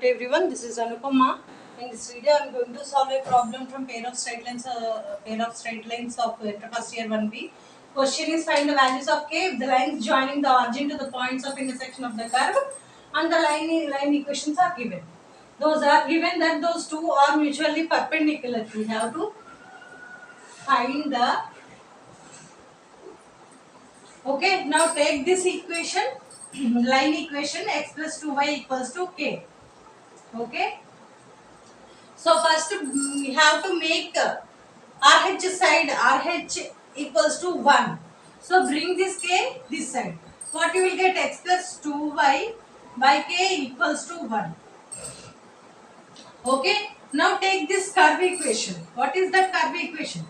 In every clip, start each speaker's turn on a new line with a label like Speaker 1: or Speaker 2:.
Speaker 1: to everyone. This is Anupama. In this video, I am going to solve a problem from pair of straight lines of first year 1B. Question is find the values of k if the lines joining the origin to the points of intersection of the curve and the line equations are given. Those are given that those two are mutually perpendicular. We have to find the. Okay, now take this equation, line equation x plus 2y equals to k. Okay. So first we have to make RH side RH equals to 1. So bring this k this side. What you will get x plus 2y by k equals to 1. Okay. Now take this curve equation. What is that curve equation?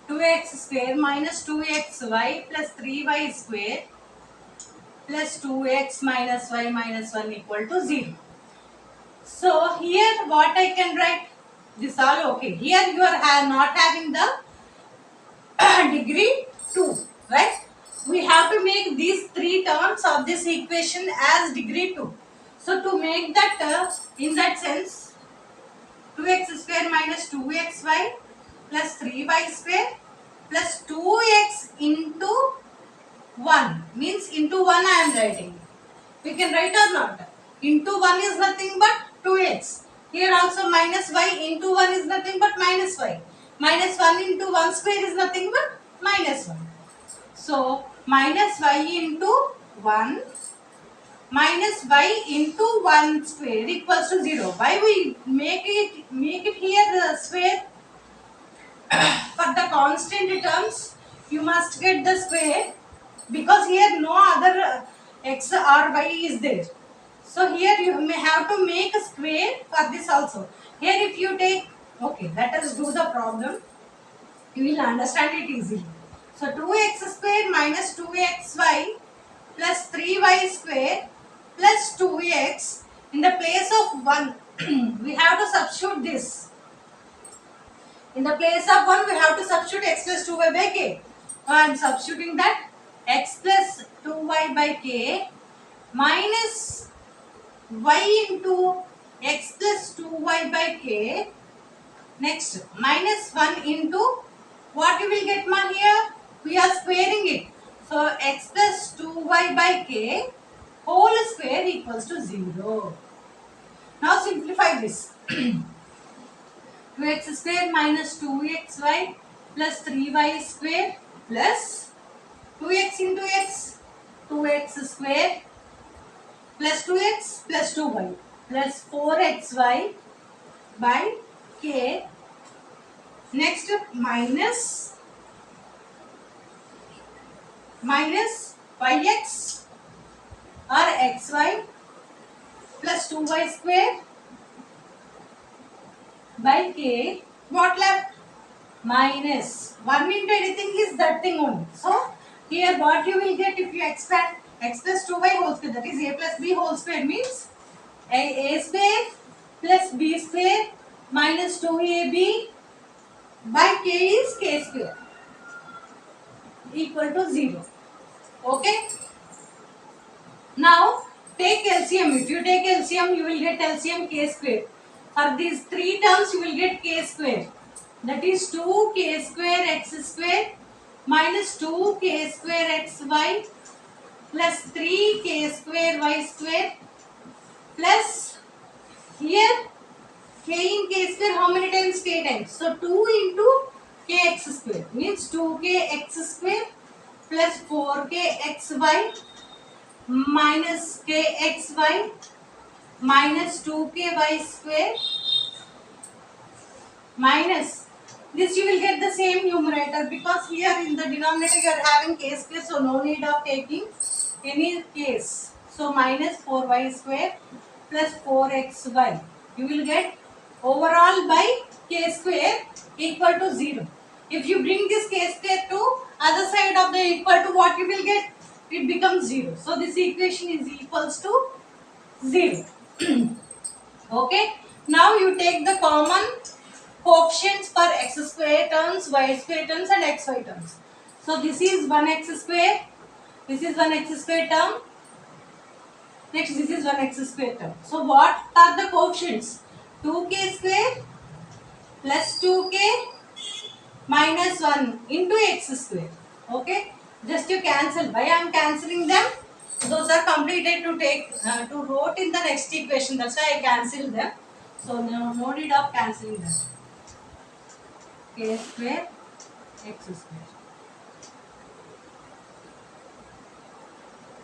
Speaker 1: 2x square minus 2xy plus 3y square plus 2x minus y minus 1 equal to 0. So here what I can write? This all okay. Here you are not having the degree 2, right? We have to make these three terms of this equation as degree 2. So to make that in that sense 2x square minus 2xy plus 3y square plus 2x into 1 means into 1 I am writing. We can write or not. Into 1 is nothing but 2x. Here also minus y into 1 is nothing but minus y. Minus 1 into 1 square is nothing but minus 1. So minus y into 1 minus y into 1 square equals to 0. Why we make it here square? For the constant terms you must get the square because here no other x or y is there. So here you may have to make a square for this also. Here if you take, okay, let us do the problem. You will understand it easily. So 2x square minus 2xy plus 3y square plus 2x. In the place of 1, we have to substitute this. In the place of 1, we have to substitute x plus 2y by k. I am substituting that x plus 2y by k minus y into x plus 2y by k. Next, minus 1 into what you will get here? We are squaring it. So, x plus 2y by k whole square equals to 0. Now, simplify this. 2x square minus 2xy plus 3y square plus 2x into x, 2x square plus 2x plus 2y plus 4xy by k. Next minus yx or xy plus 2y square by k. What left? Minus 1 into anything is that thing only. So here what you will get if you expand x plus 2y whole square, that is a plus b whole square means a square plus b square minus 2ab by k is k square equal to 0. Okay. Now take LCM. If you take LCM, you will get LCM k square. For these three terms, you will get k square. That is 2k square x square minus 2k square xy plus 3k square y square plus here k in k square how many times? K times. So 2 into kx square means 2kx square plus 4kxy minus kxy minus 2ky square minus this you will get the same numerator because here in the denominator you are having k square, so no need of taking any k's. So minus 4y square plus 4xy. You will get overall by k square equal to 0. If you bring this k square to other side of the equal to, what you will get? It becomes 0. So this equation is equals to 0. Okay. Now you take the common coefficients for x square terms, y square terms and xy terms. So this is 1x square. This is 1x square term. Next, this is 1x square term. So what are the coefficients? 2k square plus 2k minus 1 into x square. Okay, just you cancel. Why I am cancelling them? Those are completed to take to wrote in the next equation. That's why I cancel them. So no need of cancelling them. K square x square.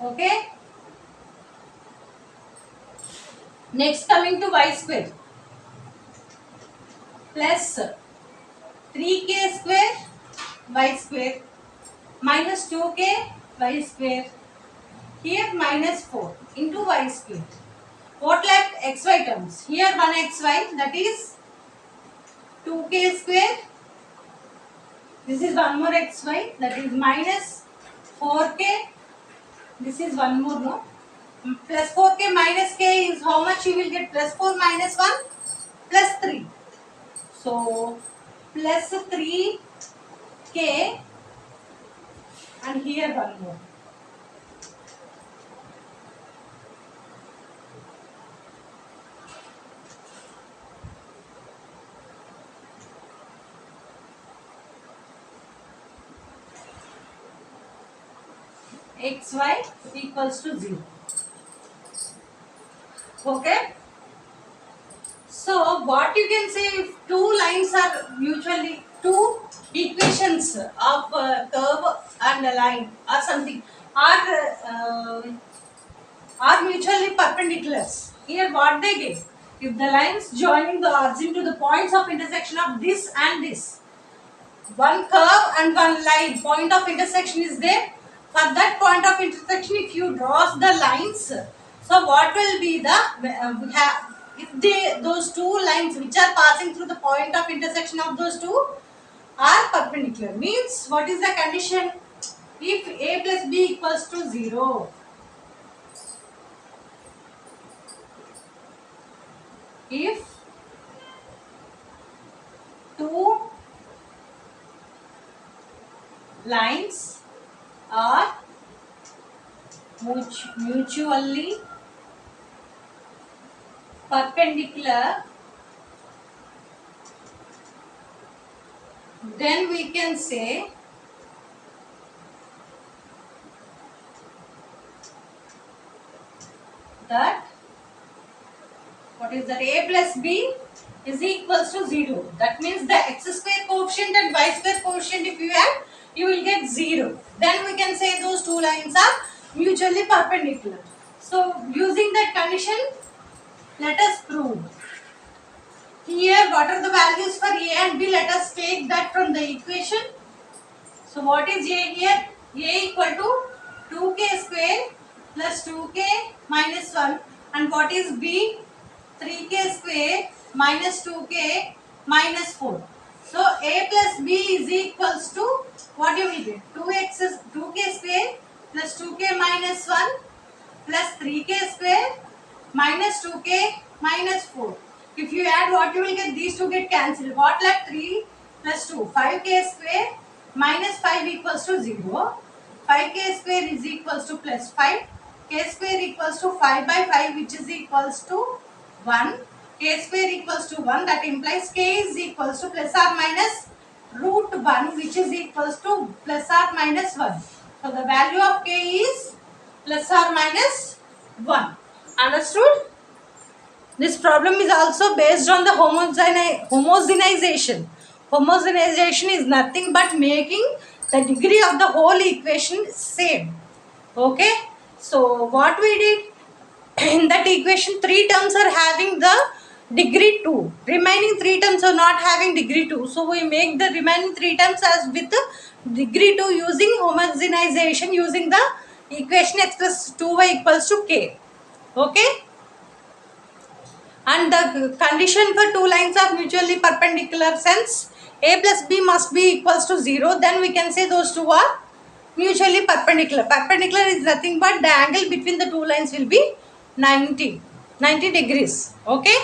Speaker 1: Okay. Next, coming to y square plus 3k square y square minus 2k y square. Here minus 4 into y square. What left? Xy terms. Here 1xy, that is 2k square. This is one more xy, that is minus 4k. This is one more, no? Plus 4k minus k is how much you will get? Plus 4 minus 1 plus 3. So plus 3k and here one more. Xy equals to 0. Okay. So what you can say, if two lines are mutually, two equations of curve and a line or something are mutually perpendiculars. Here what they give? If the lines joining the origin to the points of intersection of this and this, one curve and one line, point of intersection is there. For that point of intersection, if you draw the lines, so what will be the if those two lines which are passing through the point of intersection of those two are perpendicular, means what is the condition? If a plus b equals to 0, if two lines are mutually perpendicular, then we can say that what is that? A plus b is equals to 0. That means the x square coefficient and y square coefficient, if you add, you will get 0. Then we can say those two lines are mutually perpendicular. So using that condition, let us prove. Here what are the values for a and b? Let us take that from the equation. So what is a here? A equal to 2k square plus 2k minus 1, and what is b? 3k square minus 2k minus 4. So a plus b is equals to what you will get? 2k square plus 2k minus 1 plus 3k square minus 2k minus 4. If you add, what you will get? These two get cancelled. What left? 3 plus 2. 5k square minus 5 equals to 0. 5k square is equals to plus 5. K square equals to 5 by 5, which is equals to 1. K square equals to 1. That implies k is equals to plus or minus root 1, which is equals to plus or minus 1. So the value of k is plus or minus 1. Understood? This problem is also based on the homogenization. Homogenization is nothing but making the degree of the whole equation same. Okay. So what we did in that equation, 3 terms are having the degree 2. Remaining 3 terms are not having degree 2. So we make the remaining 3 terms as with the degree 2 using homogenization, using the equation x plus 2y equals to k. Okay. And the condition for two lines of mutually perpendicular, sense a plus b must be equals to 0, then we can say those two are mutually perpendicular. Perpendicular is nothing but the angle between the two lines will be 90 degrees. Okay.